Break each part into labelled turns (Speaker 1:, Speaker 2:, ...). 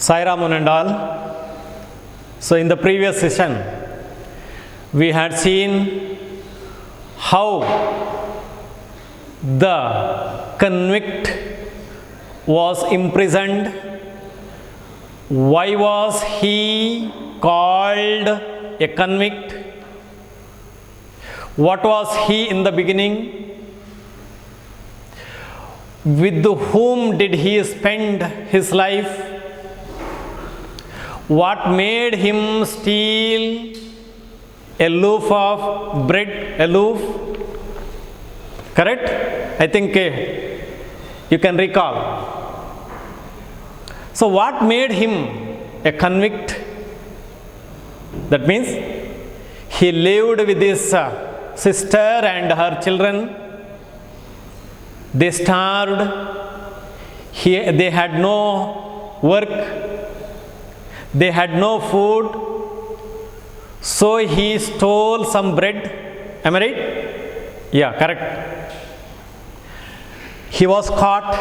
Speaker 1: Sai Raman and all. So in the previous session, we had seen how the convict was imprisoned. Why was he called a convict? What was he in the beginning? With whom did he spend his life? What made him steal a loaf of bread, a loaf? Correct? I think you can recall. So what made him a convict? That means he lived with his sister and her children. They starved. They had no work. They had no food. So he stole some bread. Am I right? Yeah, correct. He was caught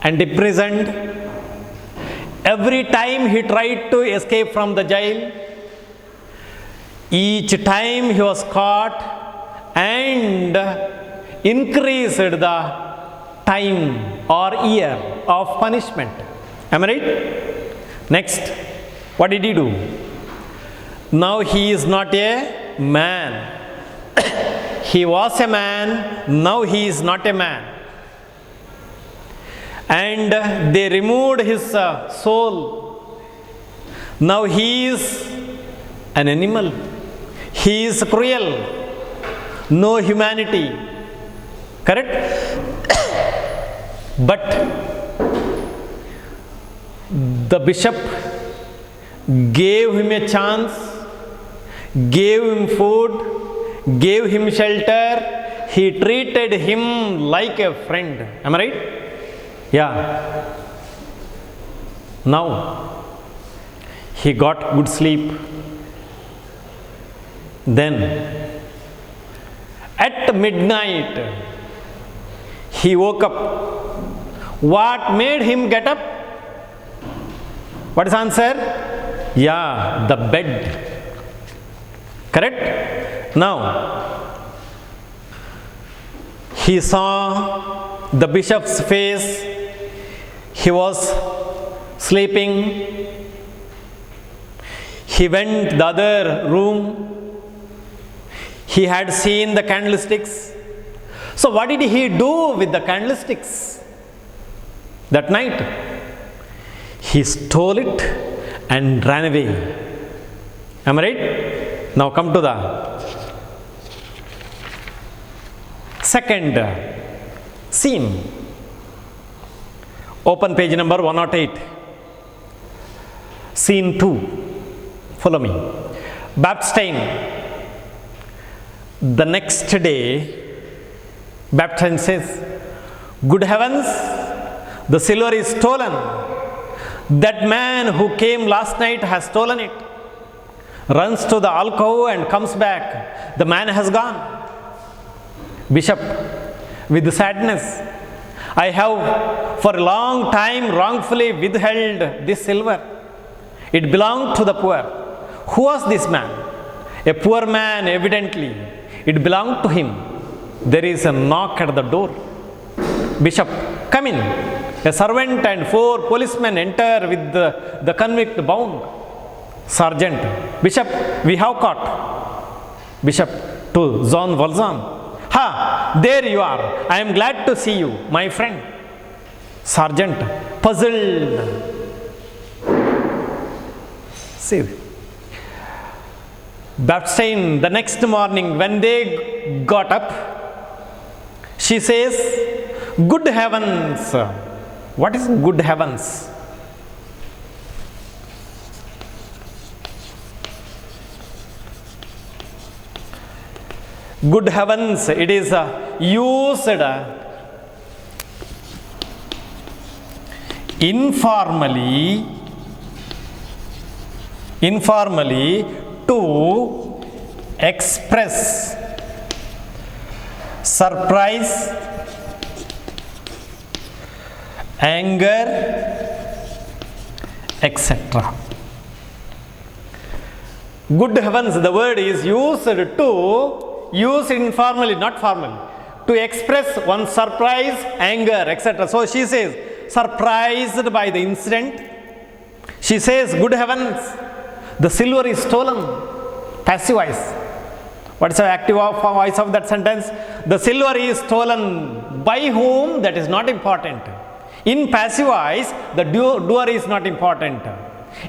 Speaker 1: and imprisoned. Every time he tried to escape from the jail, each time he was caught and increased the time or year of punishment. Am I right? Next, what did he do? Now he is not a man. He was a man, now he is not a man. And they removed his soul. Now he is an animal. He is cruel. No humanity. Correct? But the bishop gave him a chance, gave him food, gave him shelter. He treated him like a friend. Am I right? Yeah. Now he got good sleep. Then at midnight he woke up. What made him get up? What is the answer? Yeah, the bed. Correct? Now he saw the bishop's face. He was sleeping. He went to the other room. He had seen the candlesticks. So what did he do with the candlesticks that night? He stole it and ran away. Am I right? Now come to the second scene. Open page number 108. Scene 2. Follow me. Baptistine. The next day, Baptistine says, "Good heavens, the silver is stolen. That man who came last night has stolen it." Runs to the alcove and comes back. The man has gone. Bishop, with sadness, "I have for a long time wrongfully withheld this silver. It belonged to the poor." Who was this man? A poor man, evidently. It belonged to him. There is a knock at the door. "Bishop, come in." A servant and 4 policemen enter with the convict bound. Sergeant, "Bishop, we have caught." Bishop to Jean Valjean, "Ha, there you are. I am glad to see you, my friend." Sergeant, puzzled. See, Baptistine, the next morning when they got up, she says, "Good heavens." What is good heavens? Good heavens, it is used informally to express surprise, anger, etc. Good heavens, the word is used informally, not formally, to express one's surprise, anger, etc. So she says, surprised by the incident. She says, good heavens, the silver is stolen. Passive voice. What is the active voice of that sentence? The silver is stolen. By whom? That is not important. In passive voice, the doer is not important.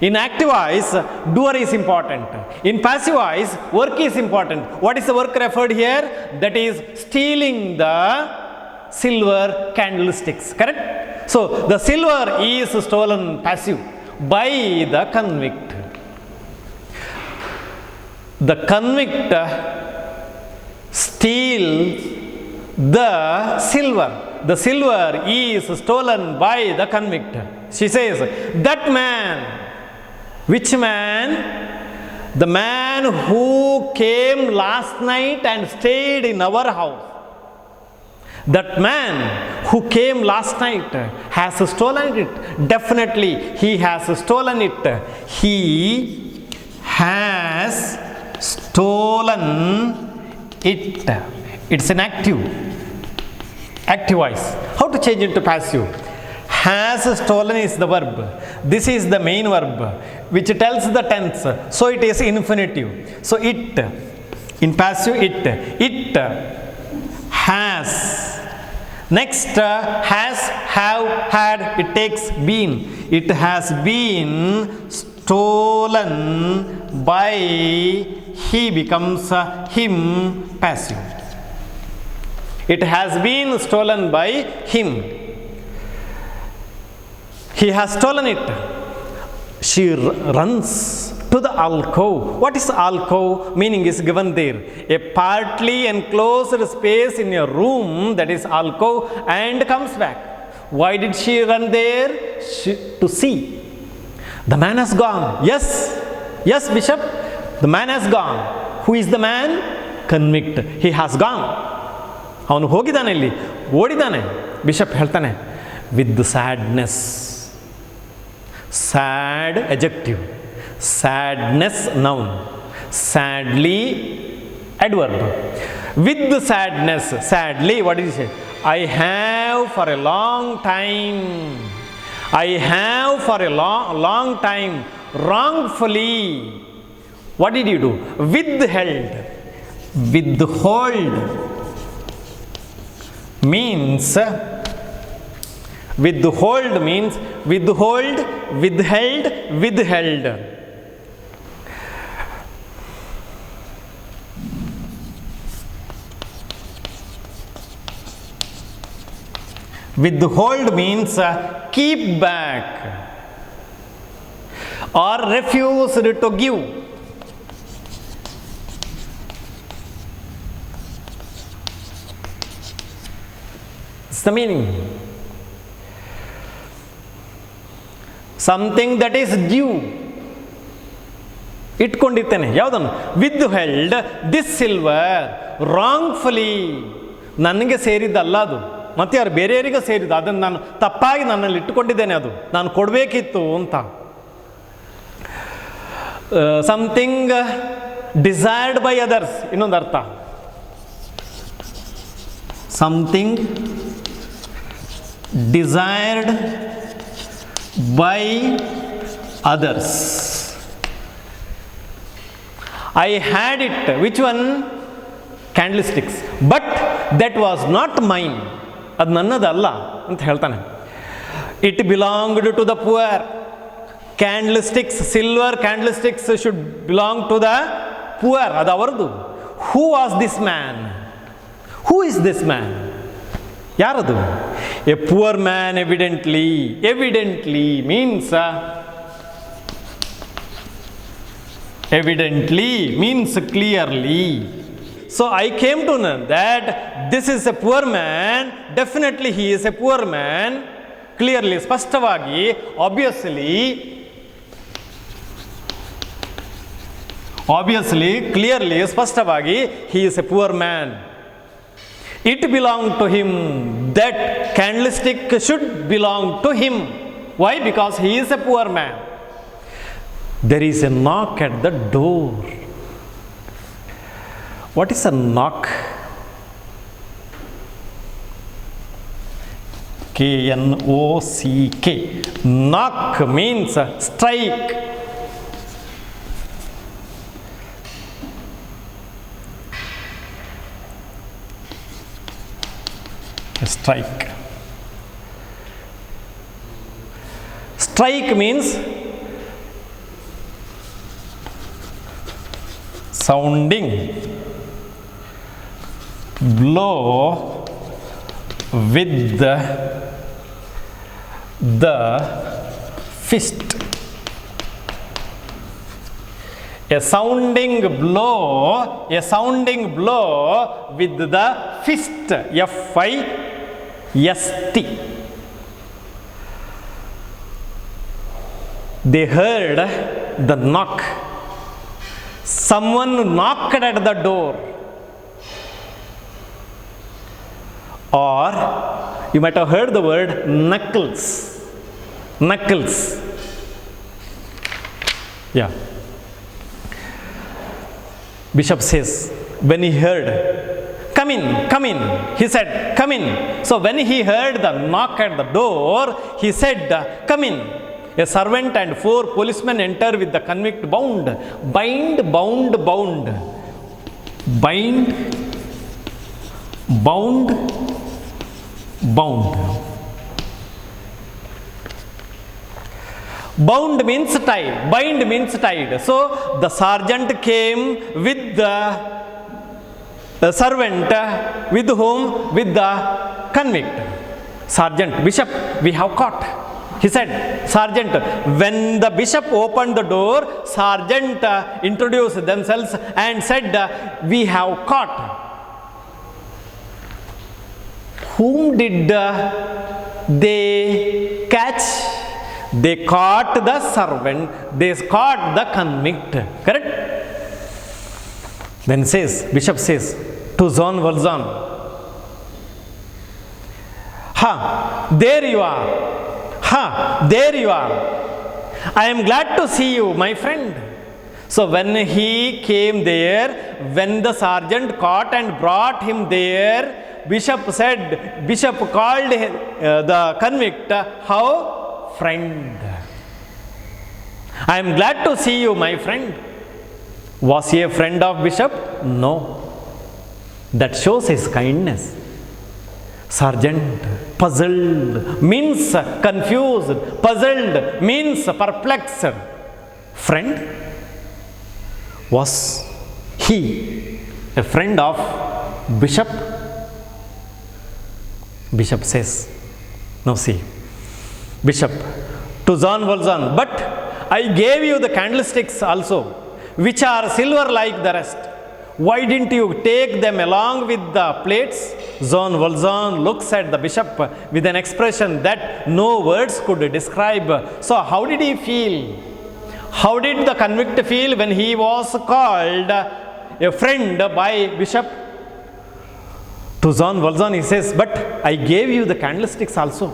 Speaker 1: In active voice, doer is important. In passive voice, work is important. What is the work referred here? That is stealing the silver candlesticks. Correct? So, the silver is stolen passive by the convict. The convict steals the silver. The silver is stolen by the convict. She says, that man. Which man? The man who came last night and stayed in our house. That man who came last night has stolen it. Definitely, he has stolen it. He has stolen it. It's an active voice. How to change it to passive? Has stolen is the verb. This is the main verb which tells the tense. So it is infinitive. So it, in passive it has. Next, has, have, had, it takes been. It has been stolen by, he becomes him, passive. It has been stolen by him. He has stolen it. She runs to the alcove. What is alcove? Meaning is given there. A partly enclosed space in a room, that is alcove, and comes back. Why did she run there? To see. The man has gone. Yes, Bishop, the man has gone. Who is the man? Convict. He has gone. ಅವನು ಹೋಗಿದ್ದಾನೆ, ಇಲ್ಲಿ ಓಡಿದ್ದಾನೆ. Bishop ಹೇಳ್ತಾನೆ, with sadness. Sad adjective, sadness noun, sadly adverb. With the sadness, sadly, what did he say? I have for a long time, I have for a long time wrongfully. What did you do? Withheld. Withhold means, withhold means withhold, withheld, withheld. Withhold means keep back or refuse to give. It's the meaning. Something that is due. ಇಟ್ಕೊಂಡಿರ್ತೇನೆ ಯಾವುದನ್ನು? withheld this silver wrongfully. ನನಗೆ ಸೇರಿದ್ದಲ್ಲ ಅದು, ಮತ್ತು ಯಾರು ಬೇರೆಯವರಿಗೆ ಸೇರಿದ್ದು, ಅದನ್ನು ನಾನು ತಪ್ಪಾಗಿ ನನ್ನಲ್ಲಿ ಇಟ್ಟುಕೊಂಡಿದ್ದೇನೆ, ಅದು ನಾನು ಕೊಡಬೇಕಿತ್ತು ಅಂತ. ಸಮಥಿಂಗ್ ಡಿಸೈರ್ಡ್ ಬೈ ಅದರ್ಸ್, ಇನ್ನೊಂದು ಅರ್ಥ. Something desired by others. I had it. Which one? Candlesticks. But that was not mine. ಅದು ನನ್ನದಲ್ಲ ಅಂತ ಹೇಳ್ತಾನೆ. It belonged to the poor. Candlesticks, silver candlesticks should belong to the poor. ಅದು ಅವರದು. Who was this man? Who is this man? ಯಾರದು? A poor man, evidently. Evidently means clearly. So I came to know that this is a poor man. Definitely he is a poor man. Clearly, ಸ್ಪಷ್ಟವಾಗಿ, obviously, clearly, ಸ್ಪಷ್ಟವಾಗಿ, he is a poor man. It belonged to him. That candlestick should belong to him. Why? Because he is a poor man. There is a knock at the door. What is a knock? K-N-O-C-K. Knock means strike. Strike. Strike means sounding, blow with the fist. A sounding blow with the fist. F-I-S-T. They heard the knock. Someone knocked at the door. Or you might have heard the word knuckles. Knuckles. Yeah. Bishop says, when he heard, come in, come in. He said, come in. So when he heard the knock at the door, he said, come in. A servant and 4 policemen enter with the convict bound. Bind, bound, bound. Bind, bound, bound. Bound means tied, bind means tied. So the sergeant came with the servant, with whom? With the convict. Sergeant, Bishop, we have caught. He said, Sergeant. When the bishop opened the door, Sergeant introduced themselves and said, we have caught. Whom did they catch? They caught the servant, they caught the convict. Correct? Then says, Bishop says to John Valjean, ha, there you are. Ha, there you are. I am glad to see you, my friend. So when he came there, when the sergeant caught and brought him there, Bishop called the convict, how? Friend. I am glad to see you, my friend. Was he a friend of Bishop? No. That shows his kindness. Sergeant, puzzled means confused. Puzzled means perplexed. Friend? Was he a friend of Bishop? Bishop says, now see, Bishop to John Valjean, but I gave you the candlesticks also, which are silver like the rest. Why didn't you take them along with the plates? John Valjean looks at the bishop with an expression that no words could describe. So how did he feel? How did the convict feel when he was called a friend by Bishop? To John Valjean he says, but I gave you the candlesticks also.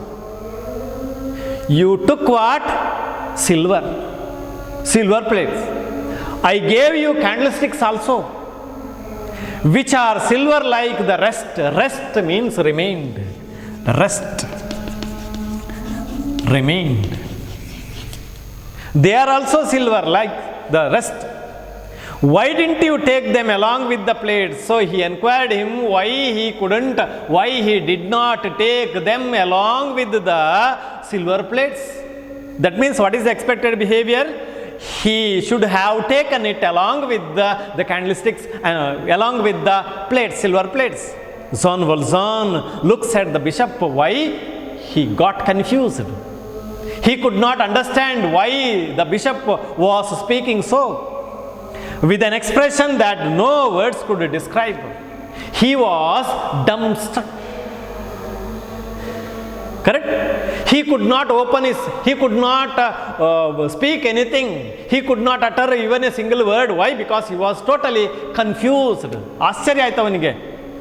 Speaker 1: You took what? Silver. Silver plates. I gave you candlesticks also, which are silver like the rest. Rest means remained. Rest. Remained. They are also silver like the rest. Why didn't you take them along with the plates? So he inquired him why he did not take them along with the silver plates. That means what is the expected behavior? He should have taken it along with the candlesticks, along with the plates, silver plates. John Valjean looks at the bishop. Why? He got confused. He could not understand why the bishop was speaking so, with an expression that no words could describe. He was dumbstruck. Correct? He could not he could not speak anything. He could not utter even a single word. Why? Because he was totally confused. ಆಶ್ಚರ್ಯ ಆಯ್ತು ಅವನಿಗೆ.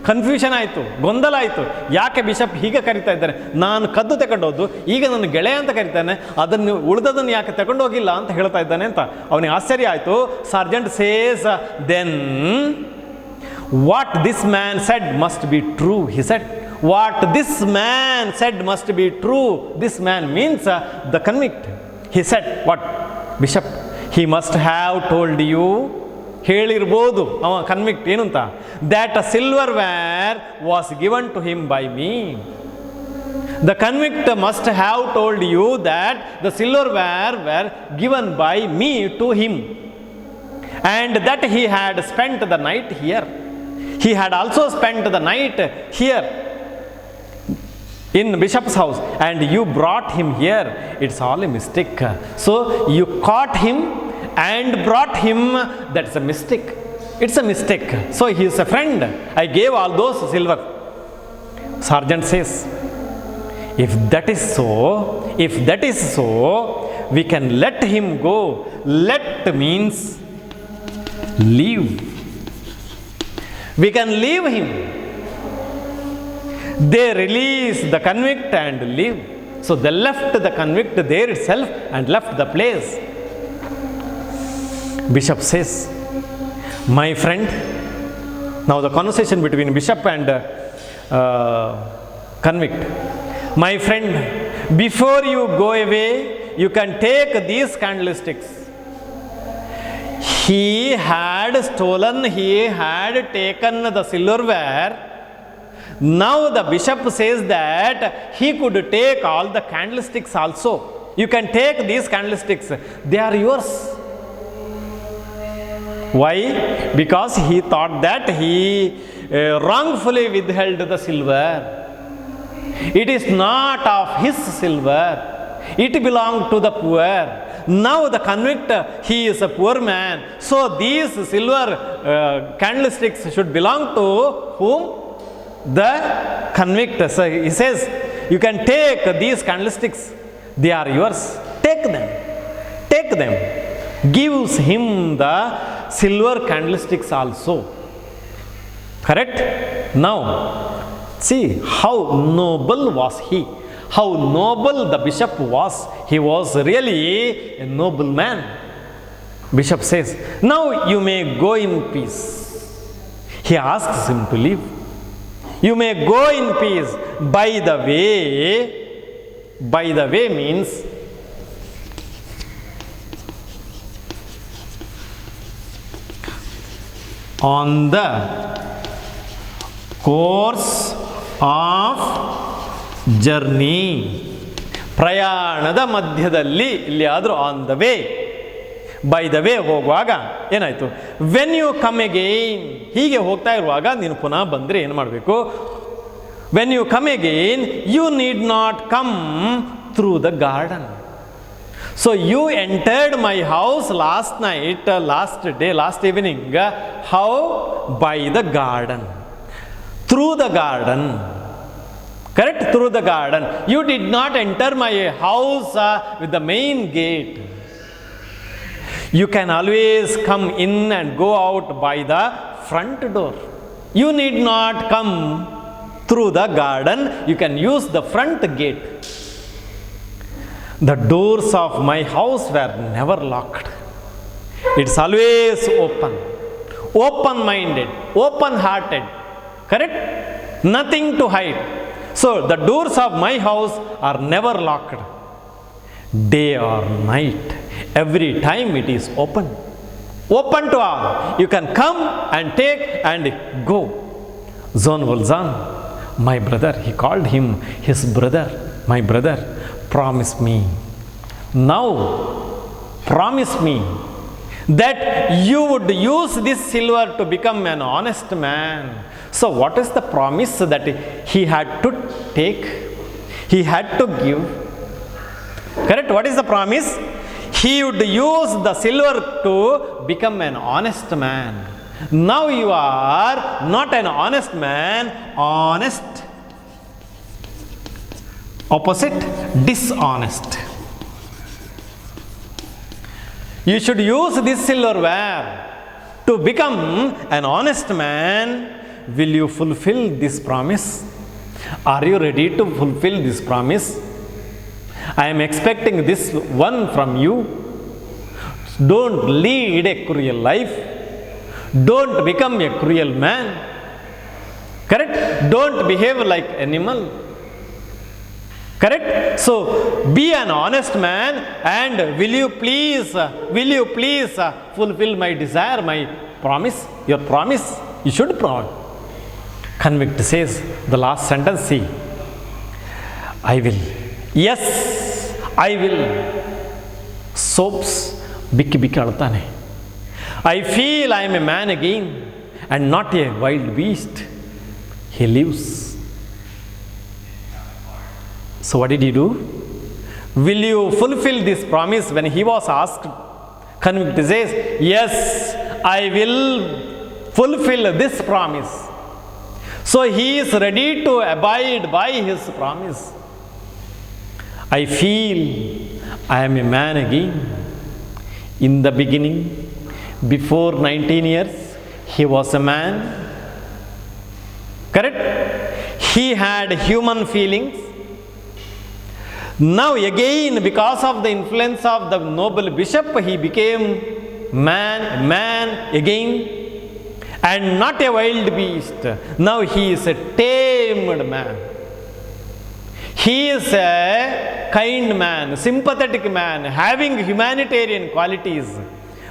Speaker 1: Confusion ಆಯಿತು, ಗೊಂದಲ ಆಯಿತು. ಯಾಕೆ bishop ಹೀಗೆ ಕರಿತಾ ಇದ್ದಾನೆ? ನಾನು ಕದ್ದು ತಗೊಂಡೋದು, ಈಗ ನನ್ನ ಗೆಳೆಯ ಅಂತ ಕರಿತಾನೆ, ಅದನ್ನು ಉಳಿದದನ್ನು ಯಾಕೆ ತಗೊಂಡೋಗಿಲ್ಲ ಅಂತ ಹೇಳ್ತಾ ಇದ್ದಾನೆ ಅಂತ ಅವನಿಗೆ ಆಶ್ಚರ್ಯ ಆಯಿತು. Sergeant says then what this man said must be true, he said. What this man said must be true. This man means the convict. He said, what? Bishop, he must have told you, ಹೇಳಿರ್ಬೋದು ಅವ convict ಏನು ಅಂತ, that a silverware was given to him by me. The convict must have told you that the silverware were given by me to him, and that he had spent the night here. He had also spent the night here in bishop's house, and you brought him here. It's all a mistake. So you caught him and brought him. That's a mistake. It's a mistake. So he is a friend. I gave all those silver. Sergeant says, if that is so, we can let him go. Let means leave. We can leave him. They release the convict and leave. So they left the convict there itself and left the place. Bishop says, my friend, now the conversation between bishop and convict. My friend, before you go away, you can take these candlesticks. He had stolen, he had taken the silverware. Now the bishop says that he could take all the candlesticks also. You can take these candlesticks. They are yours. Why? Because he thought that he wrongfully withheld the silver. It is not of his silver. It belonged to the poor. Now the convict, he is a poor man. So these silver candlesticks should belong to whom? The convict. So he says, you can take these candlesticks. They are yours. Take them. Take them. Gives him the silver candlesticks also. Correct? Now, see how noble was he. How noble the bishop was. He was really a noble man. Bishop says, now you may go in peace. He asks him to leave. You may go in peace. By the way means on the course of journey. ಪ್ರಯಾಣದ ಮಧ್ಯದಲ್ಲಿ, ಇಲ್ಲಿ ಆದರೂ on the way. By the way ಹೋಗುವಾಗ ಏನಾಯಿತು? When you come again, ಹೀಗೆ ಹೋಗ್ತಾ ಇರುವಾಗ ನೀನು ಪುನಃ ಬಂದರೆ ಏನು ಮಾಡಬೇಕು? When you come again, you need not come through the garden. So you entered my house last night, last evening. How? By the garden. Through the garden. Correct? Through the garden. You did not enter my house with the main gate. You can always come in and go out by the front door. You need not come through the garden. You can use the front gate. The doors of my house were never locked. It's always open. Open-minded, open-hearted. Correct? Nothing to hide. So the doors of my house are never locked. Day or night, every time it is open. Open to all. You can come and take and go. Zon Volzan, my brother, he called him his brother. My brother, promise me. Now, promise me that you would use this silver to become an honest man. So what is the promise that he had to take? He had to give. Correct? What is the promise? He would use the silver to become an honest man. Now you are not an honest man, honest. Opposite, dishonest. You should use this silverware to become an honest man. will you fulfill this promise? Are you ready to fulfill this promise? I am expecting this one from you. Don't lead a cruel life. Don't become a cruel man. Correct? Don't behave like animal. Correct? So be an honest man, and will you please fulfill my desire, my promise, your promise? You should promise. Convict says, the last sentence, see, I will. Yes, I will. Soaps, bikki bikki altane. I feel I am a man again and not a wild beast. He lives. So what did he do? Will you fulfill this promise? When he was asked, convict says, yes, I will fulfill this promise. So he is ready to abide by his promise. I feel I am a man again. In the beginning, before 19 years, he was a man. Correct? He had human feelings. Now again, because of the influence of the noble bishop, he became man again, and not a wild beast. Now he is a tamed man. He is a kind man, sympathetic man, having humanitarian qualities.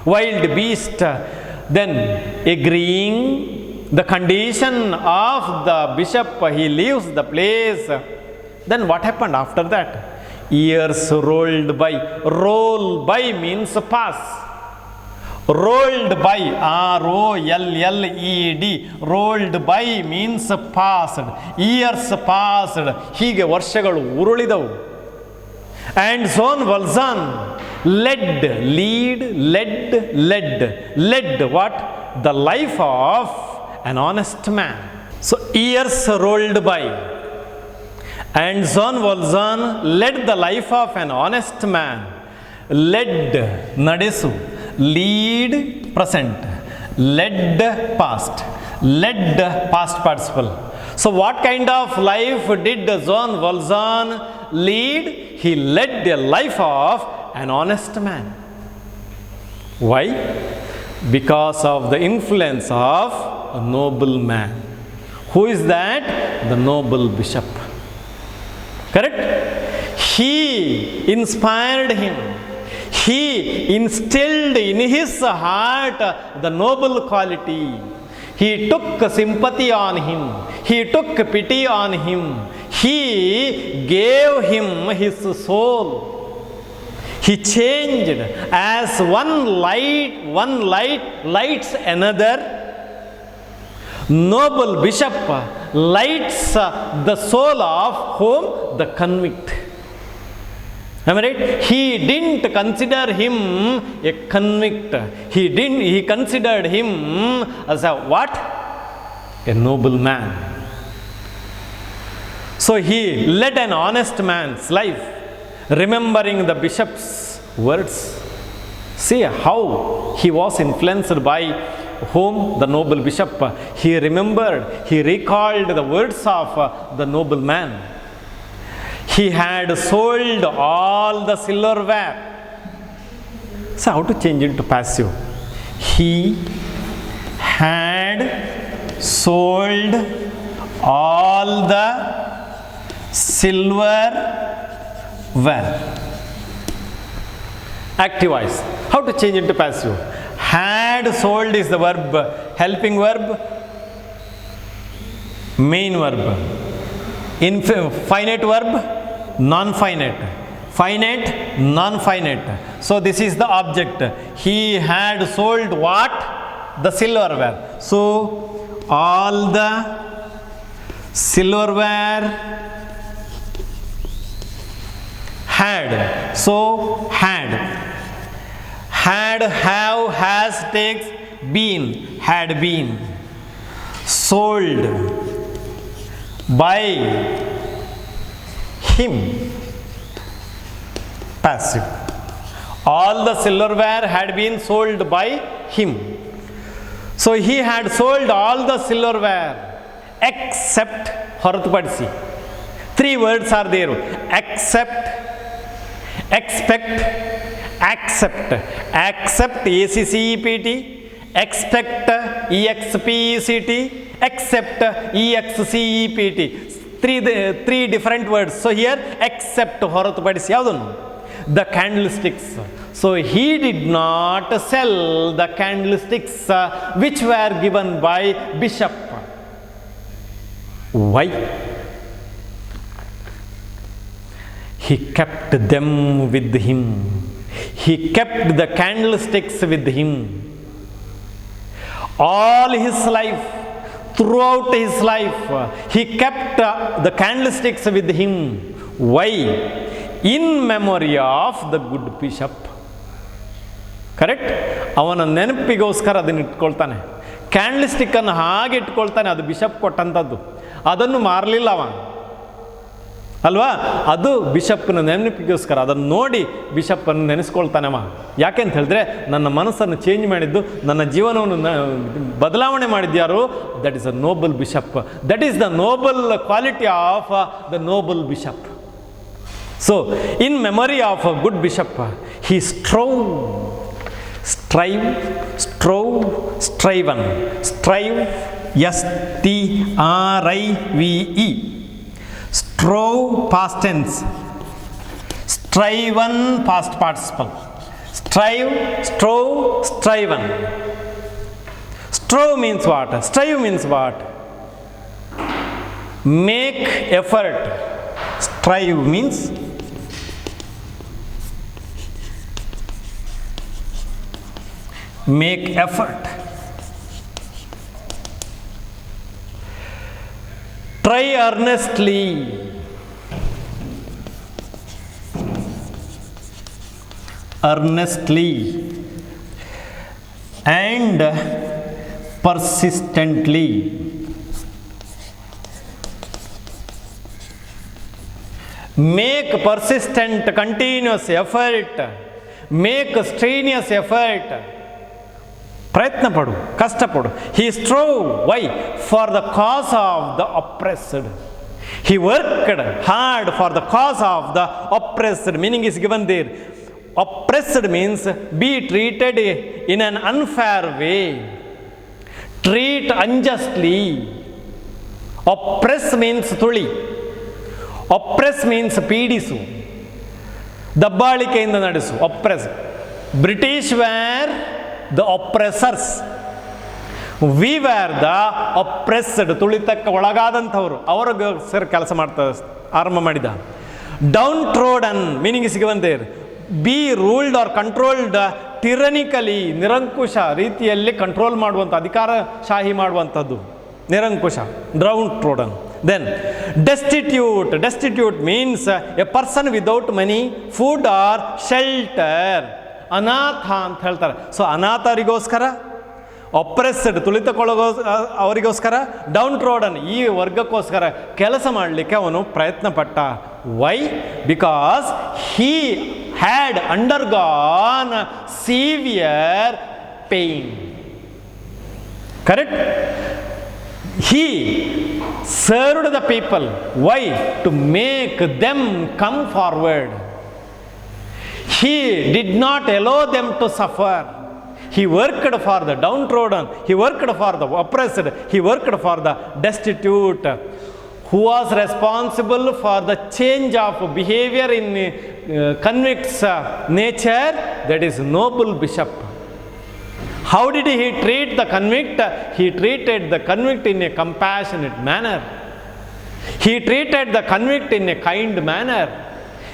Speaker 1: Wild beast, then agreeing the condition of the bishop, he leaves the place. Then what happened after that? Years rolled by. Roll by means pass. Rolled by, R-O-L-L-E-D. Rolled by means passed. Years passed. ಹೀಗೆ ವರ್ಷಗಳು ಉರುಳಿದವು. And Zon Valzan led what? The life of an honest man. So years rolled by, and Zon Valzan led the life of an honest man. Led, nadesu. Lead, present. Led, past. Led, past participle. So what kind of life did Zon Valzan lead? He led a life of an honest man. Why? Because of the influence of a noble man. Who is that? The noble bishop. Correct? He inspired him. He instilled in his heart the noble quality. He took sympathy on him. He took pity on him. He gave him his soul. He changed as one light lights another. Noble bishop lights the soul of whom? The convict. Am I right? He didn't consider him a convict. He considered him as a what? A noble man. So he led an honest man's life, remembering the bishop's words. See how he was influenced by whom? The noble bishop. He remembered, he recalled the words of the noble man. He had sold all the silverware. So how to change into passive? He had sold all the silverware. Active voice. How to change into passive? Had sold is the verb, helping verb, main verb. Finite verb, non-finite. Finite, non-finite. So this is the object. He had sold what? The silverware. So all the silverware had. So had. Had, have, has, takes, been. Had been. Sold by him. Passive. All the silverware had been sold by him. So he had sold all the silverware except ಹೊರತುಪಡಿಸಿ. 3 words are there: accept, expect, accept. Accept, ACCEPT, expect, EXPECT, accept, EXCEPT. Three different words. So here accept ಹೊರತುಪಡಿಸಿ ಯಾವುದನ್ನು? The candlesticks. So he did not sell the candlesticks which were given by bishop. Why? He kept them with him. He kept the candlesticks with him. All his life, throughout his life, he kept the candlesticks with him. Why? In memory of the good bishop. Correct? ಅವನ ನೆನಪಿಗೋಸ್ಕರ ಅದನ್ನು ಇಟ್ಕೊಳ್ತಾನೆ. ಕ್ಯಾಂಡಲ್ಸ್ಟಿಕ್ಕನ್ನು ಹಾಗೆ ಇಟ್ಕೊಳ್ತಾನೆ. ಅದು bishop ಕೊಟ್ಟಂಥದ್ದು, ಅದನ್ನು ಮಾರಲಿಲ್ಲ ಅವ ಅಲ್ವಾ? ಅದು ಬಿಷಪ್ನ ನೆನಪಿಗೋಸ್ಕರ. ಅದನ್ನು ನೋಡಿ ಬಿಷಪ್ಪನ್ನು ನೆನೆಸ್ಕೊಳ್ತಾನವ. ಯಾಕೆ ಅಂತ ಹೇಳಿದ್ರೆ, ನನ್ನ ಮನಸ್ಸನ್ನು ಚೇಂಜ್ ಮಾಡಿದ್ದು, ನನ್ನ ಜೀವನವನ್ನು ಬದಲಾವಣೆ ಮಾಡಿದ್ಯಾರು? That is a noble bishop. That is the noble quality of the noble bishop. So in memory of a good bishop, he strive, striven, strive, STRIVE, strove past tense, striven past participle, strive, strove, striven. Strove means what? Strive means what? Make effort. Strive means make effort. Try earnestly. Earnestly and persistently. Make persistent, continuous effort. Make strenuous effort. ಪ್ರಯತ್ನ ಪಡು, ಕಷ್ಟಪಡು. He strove. Why? For the cause of the oppressed. He worked hard for the cause of the oppressed. Meaning is given there. Oppressed means be treated in an unfair way. Treat unjustly. Oppress means ತುಳಿ. Oppress means ಪೀಡಿಸು, ದಬ್ಬಾಳಿಕೆಯಿಂದ ನಡೆಸು. Oppress. British were the oppressors. We were the oppressed. ತುಳಿತಕ್ಕೆ ಒಳಗಾದಂಥವರು. ಅವರಿಗೋಸ್ಕರ ಕೆಲಸ ಮಾಡ್ತಾ ಆರಂಭ ಮಾಡಿದ. Downtrodden meaning is given there. Be ruled or controlled tyrannically, ನಿರಂಕುಶ ರೀತಿಯಲ್ಲಿ control ಮಾಡುವಂಥ, ಅಧಿಕಾರಶಾಹಿ ಮಾಡುವಂಥದ್ದು ನಿರಂಕುಶ. Downtrodden. Then destitute. Destitute means a person without money, food or shelter. ಅನಾಥ ಅಂತ ಹೇಳ್ತಾರೆ. ಸೊ ಅನಾಥರಿಗೋಸ್ಕರ, ಅಪ್ರೆಸ್ಡ್ ಅವರಿಗೋಸ್ಕರ, ಡೌನ್ ಟ್ರೋಡನ್ ಈ ವರ್ಗಕ್ಕೋಸ್ಕರ ಕೆಲಸ ಮಾಡಲಿಕ್ಕೆ ಅವನು ಪ್ರಯತ್ನ ಪಟ್ಟ. Why? Because he had undergone severe pain. Correct? He served the people. Why? To make them come forward. He did not allow them to suffer. He worked for the downtrodden. He worked for the oppressed. He worked for the destitute. Who was responsible for the change of behavior in convict's nature? That is noble bishop. How did he treat the convict? He treated the convict in a compassionate manner. He treated the convict in a kind manner.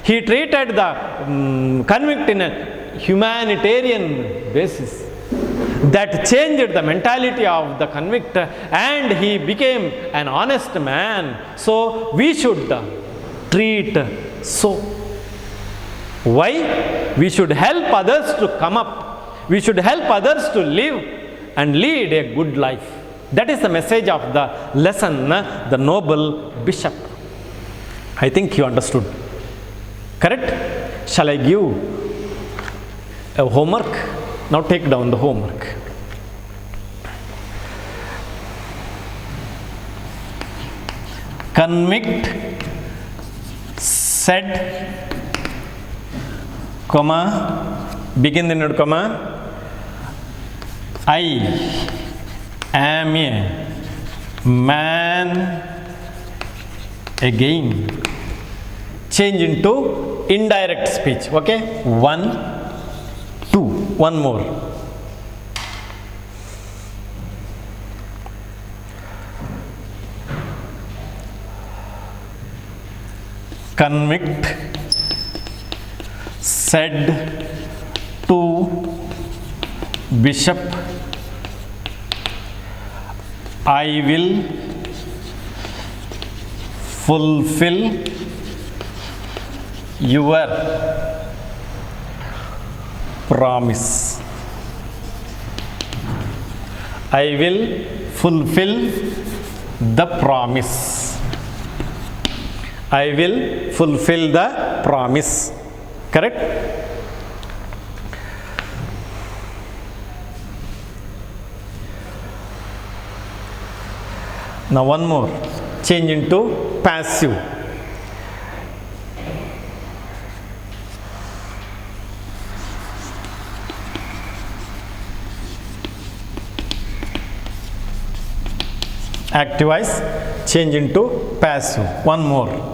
Speaker 1: He treated the convict in a humanitarian basis. That changed the mentality of the convict and he became an honest man. So we should treat so. Why? We should help others to come up. We should help others to live and lead a good life. That is the message of the lesson, the noble bishop. I think you understood. Correct? Shall I give a homework? Now take down the homework. convict said, comma, begin the node, comma, I am a man again. Change into indirect speech. Okay, 1, 2, one more. Convict said to bishop, I will fulfill your promise. I will fulfill the promise. I will fulfill the promise. Correct? Now one more. Change into passive. Active voice, change into passive. One more.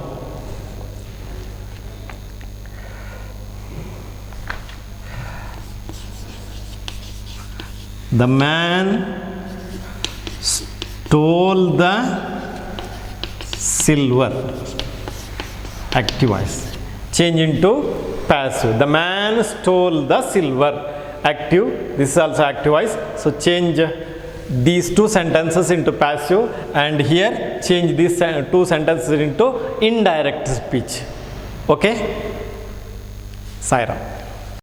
Speaker 1: The man stole the silver. Active voice. Change into passive. The man stole the silver. Active. This is also active voice. So change these two sentences into passive, and here change these two sentences into indirect speech. Okay? Sai Ram.